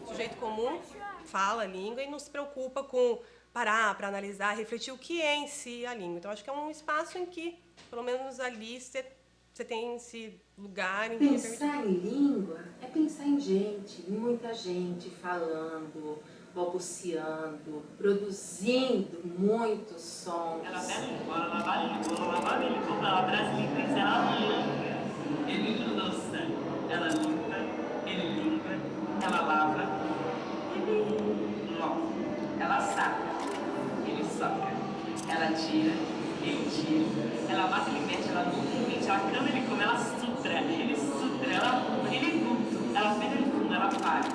O sujeito comum fala a língua e não se preocupa com parar para analisar, refletir o que é em si a língua. Então, acho que é um espaço em que, pelo menos ali, você tem esse lugar em que... Pensar em língua é pensar em gente, muita gente falando, balbuciando, produzindo muitos sons. Ela ele lança, ela limpa, ele limpa, ela lava, ele lava, ela saca, ele saca, ela tira, ele tira, ela mata, ele mete, ela luta, ele mete, ela cama, ele come, ela sutra, ele sutra, ela pula, ele luta, ela fez, ele funda, ela faz.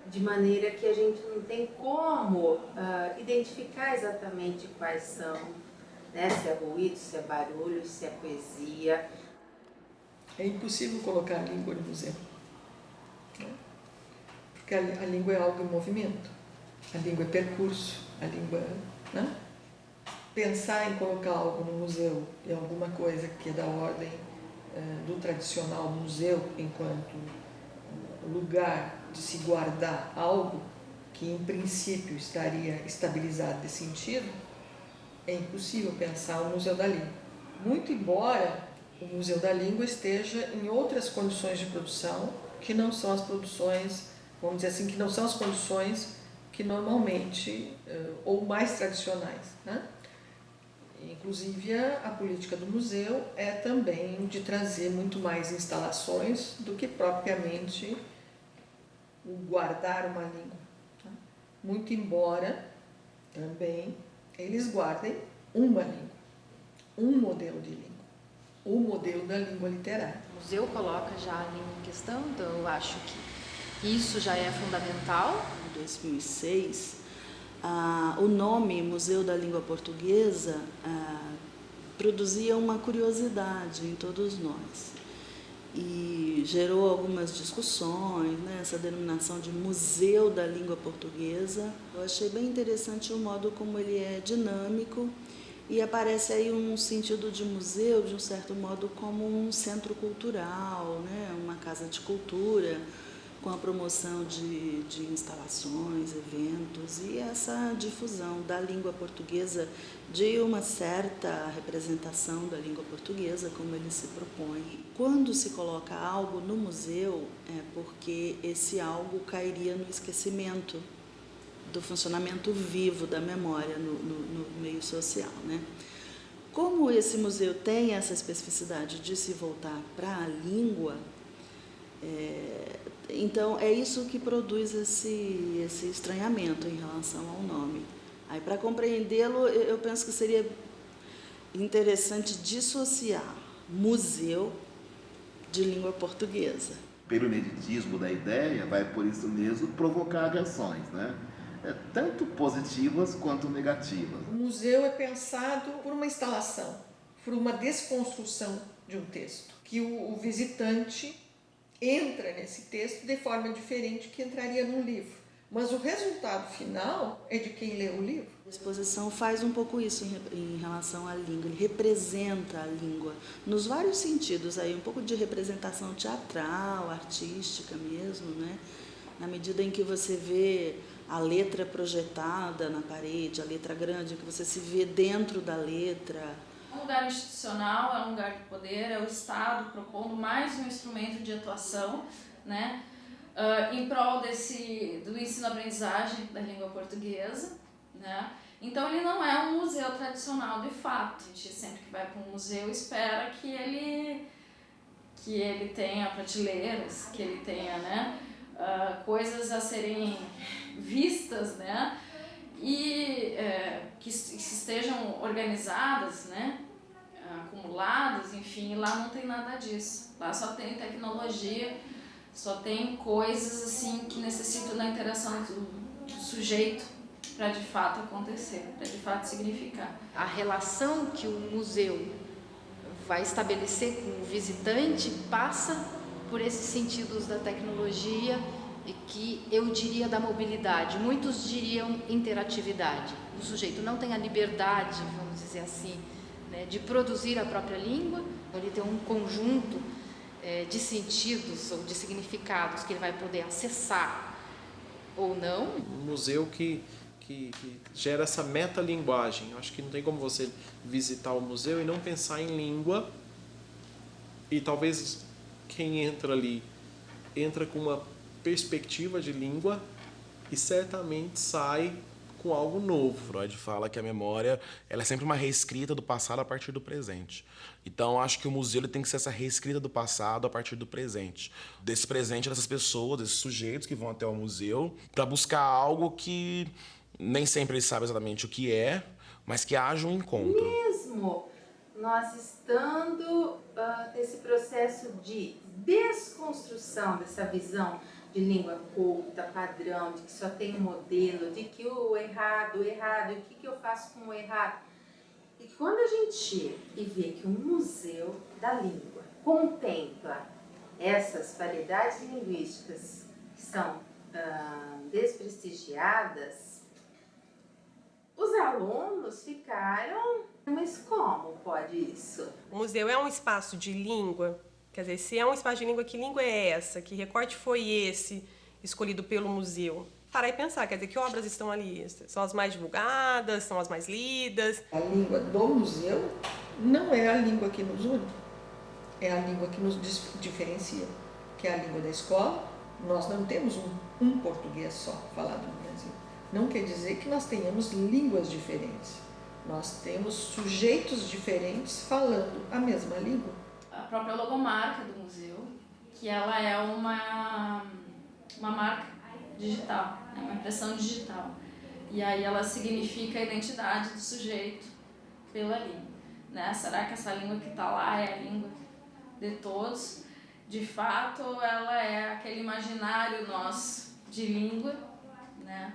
De maneira que a gente não tem como identificar exatamente quais são, né? Se é ruído, se é barulho, se é poesia. É impossível colocar a língua no museu, né? Porque a língua é algo em movimento, a língua é percurso, a língua, né? Pensar em colocar algo no museu é alguma coisa que é da ordem do tradicional museu enquanto lugar de se guardar algo que em princípio estaria estabilizado de sentido, é impossível pensar o Museu da Língua. Muito embora o Museu da Língua esteja em outras condições de produção que não são as produções, vamos dizer assim, que não são as condições que normalmente, ou mais tradicionais, né? Inclusive a política do museu é também de trazer muito mais instalações do que propriamente o guardar uma língua, tá? Muito embora também eles guardem uma língua, um modelo de língua, o modelo da língua literária. O museu coloca já a língua em questão, então eu acho que isso já é fundamental. Em 2006, o nome Museu da Língua Portuguesa produzia uma curiosidade em todos nós e gerou algumas discussões, né? Essa denominação de Museu da Língua Portuguesa. Eu achei bem interessante o modo como ele é dinâmico e aparece aí um sentido de museu, de um certo modo, como um centro cultural, né? Uma casa de cultura, com a promoção de instalações, eventos e essa difusão da língua portuguesa, de uma certa representação da língua portuguesa, como ele se propõe. Quando se coloca algo no museu, é porque esse algo cairia no esquecimento do funcionamento vivo da memória no meio social, né? Como esse museu tem essa especificidade de se voltar para a língua, então é isso que produz esse estranhamento em relação ao nome. Aí, para compreendê-lo, eu penso que seria interessante dissociar museu de língua portuguesa. Pelo ineditismo da ideia, vai por isso mesmo provocar reações, né? Tanto positivas quanto negativas. O museu é pensado por uma instalação, por uma desconstrução de um texto, que o visitante entra nesse texto de forma diferente que entraria num livro. Mas o resultado final é de quem lê o livro. A exposição faz um pouco isso em relação à língua, ele representa a língua nos vários sentidos, aí, um pouco de representação teatral, artística mesmo, né? Na medida em que você vê a letra projetada na parede, a letra grande, que você se vê dentro da letra. Um lugar institucional, é um lugar de poder, é o Estado propondo mais um instrumento de atuação, né? Em prol do ensino-aprendizagem da língua portuguesa, né? Então ele não é um museu tradicional de fato. A gente sempre que vai para um museu espera que ele tenha prateleiras, que ele tenha, né, coisas a serem vistas, né, e que estejam organizadas, né, acumuladas, enfim, e lá não tem nada disso. Lá só tem tecnologia, só tem coisas assim que necessitam da interação do sujeito para de fato acontecer, para de fato significar. A relação que o museu vai estabelecer com o visitante passa por esses sentidos da tecnologia e que eu diria da mobilidade. Muitos diriam interatividade. O sujeito não tem a liberdade, vamos dizer assim, né, de produzir a própria língua. Ele tem um conjunto de sentidos ou de significados que ele vai poder acessar ou não. Um museu que gera essa metalinguagem. Eu acho que não tem como você visitar o museu e não pensar em língua, e talvez quem entra ali entra com uma perspectiva de língua e certamente sai com algo novo. Freud fala que a memória ela é sempre uma reescrita do passado a partir do presente. Então, acho que o museu ele tem que ser essa reescrita do passado a partir do presente. Desse presente dessas pessoas, desses sujeitos que vão até o museu, para buscar algo que nem sempre eles sabem exatamente o que é, mas que haja um encontro. Mesmo nós estando nesse processo de desconstrução dessa visão de língua culta, padrão, de que só tem um modelo, de que o errado, o que eu faço com o errado. E quando a gente chega e vê que o Museu da Língua contempla essas variedades linguísticas que são desprestigiadas, os alunos ficaram, mas como pode isso? O museu é um espaço de língua. Quer dizer, se é um espaço de língua, que língua é essa? Que recorte foi esse escolhido pelo museu? Parar e pensar, quer dizer, que obras estão ali? São as mais divulgadas? São as mais lidas? A língua do museu não é a língua que nos une, é a língua que nos diferencia, que é a língua da escola. Nós não temos um português só falado no Brasil. Não quer dizer que nós tenhamos línguas diferentes. Nós temos sujeitos diferentes falando a mesma língua. A própria logomarca do museu, que ela é uma marca digital, é uma impressão digital. E aí ela significa a identidade do sujeito pela língua, né? Será que essa língua que está lá é a língua de todos? De fato, ela é aquele imaginário nosso de língua, né?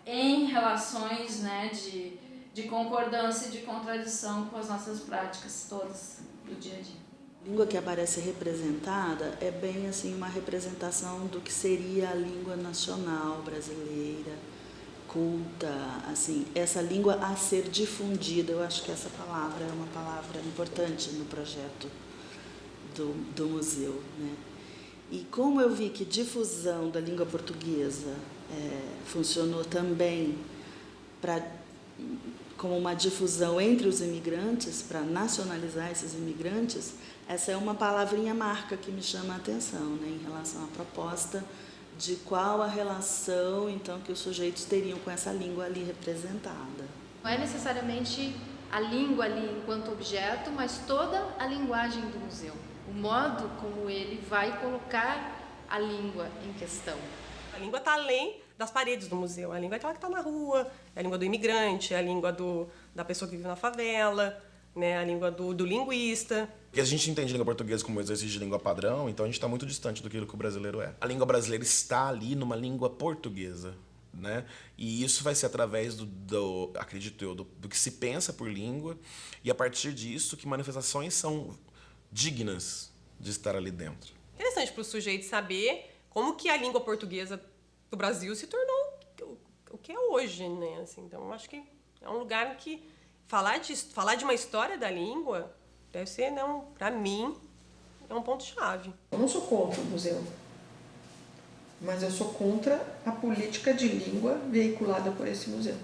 Em relações, né, de de concordância e de contradição com as nossas práticas todas do dia a dia. A língua que aparece representada é bem assim uma representação do que seria a língua nacional brasileira, culta, assim, essa língua a ser difundida. Eu acho que essa palavra é uma palavra importante no projeto do museu, né? E como eu vi que difusão da língua portuguesa funcionou também como uma difusão entre os imigrantes, para nacionalizar esses imigrantes, essa é uma palavrinha marca que me chama a atenção, né, em relação à proposta de qual a relação, então, que os sujeitos teriam com essa língua ali representada. Não é necessariamente a língua ali enquanto objeto, mas toda a linguagem do museu. O modo como ele vai colocar a língua em questão. A língua está além das paredes do museu. A língua é aquela que está na rua, é a língua do imigrante, é a língua da pessoa que vive na favela, né? A língua do linguista. Porque a gente entende a língua portuguesa como exercício de língua padrão, então a gente está muito distante do que o brasileiro é. A língua brasileira está ali numa língua portuguesa, né? E isso vai ser através acredito eu, do que se pensa por língua, e a partir disso que manifestações são dignas de estar ali dentro. Interessante para o sujeito saber como que a língua portuguesa do Brasil se tornou o que é hoje, né? Assim, então, eu acho que é um lugar em que falar de uma história da língua deve ser, para mim, é um ponto-chave. Eu não sou contra o museu, mas eu sou contra a política de língua veiculada por esse museu,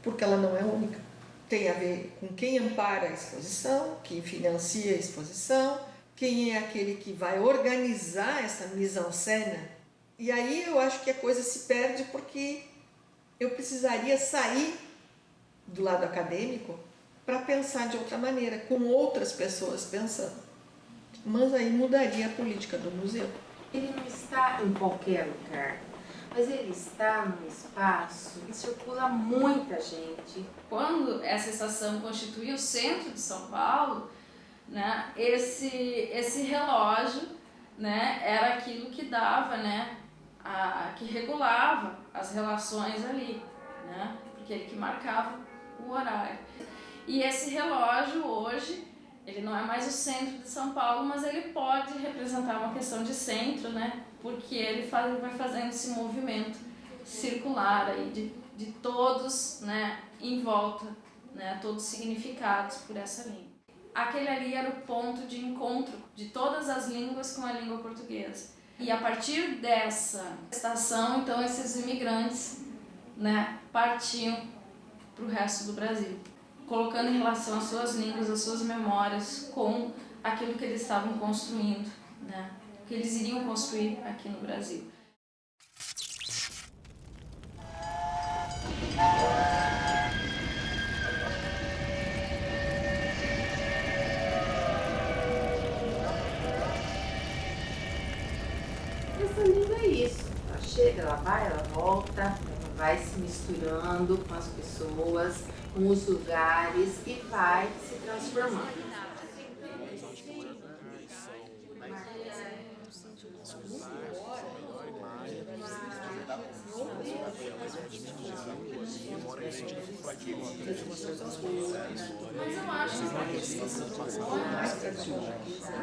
porque ela não é única. Tem a ver com quem ampara a exposição, quem financia a exposição, quem é aquele que vai organizar essa mise-en-scène. E aí eu acho que a coisa se perde porque eu precisaria sair do lado acadêmico para pensar de outra maneira, com outras pessoas pensando. Mas aí mudaria a política do museu. Ele não está em qualquer lugar, mas ele está num espaço que circula muita gente. Quando essa estação constituía o centro de São Paulo, né, esse relógio, né, era aquilo que dava, né, que regulava as relações ali, né, porque ele que marcava o horário. E esse relógio hoje, ele não é mais o centro de São Paulo, mas ele pode representar uma questão de centro, né, porque ele vai fazendo esse movimento circular aí de todos, né, em volta, né, todos significados por essa língua. Aquele ali era o ponto de encontro de todas as línguas com a língua portuguesa. E a partir dessa estação, então, esses imigrantes, né, partiam para o resto do Brasil, colocando em relação às suas línguas, às suas memórias, com aquilo que eles estavam construindo, né, que eles iriam construir aqui no Brasil. Essa língua é isso. Ela chega, ela vai, ela volta, ela vai se misturando com as pessoas, com os lugares e vai se transformando. Mas eu acho que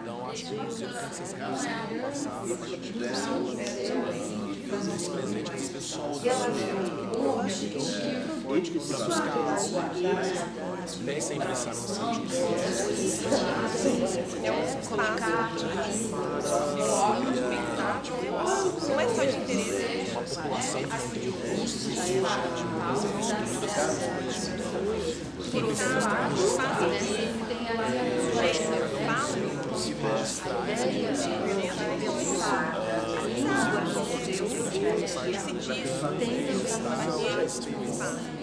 então acho que o museu tem que ser essa relação do passado, a partir de esse presente das pessoas, onde que para buscar algo, nem sempre essa noção de que colocar não é só de interesse. uma população que não tem recursos e sujeito de muitas Tem a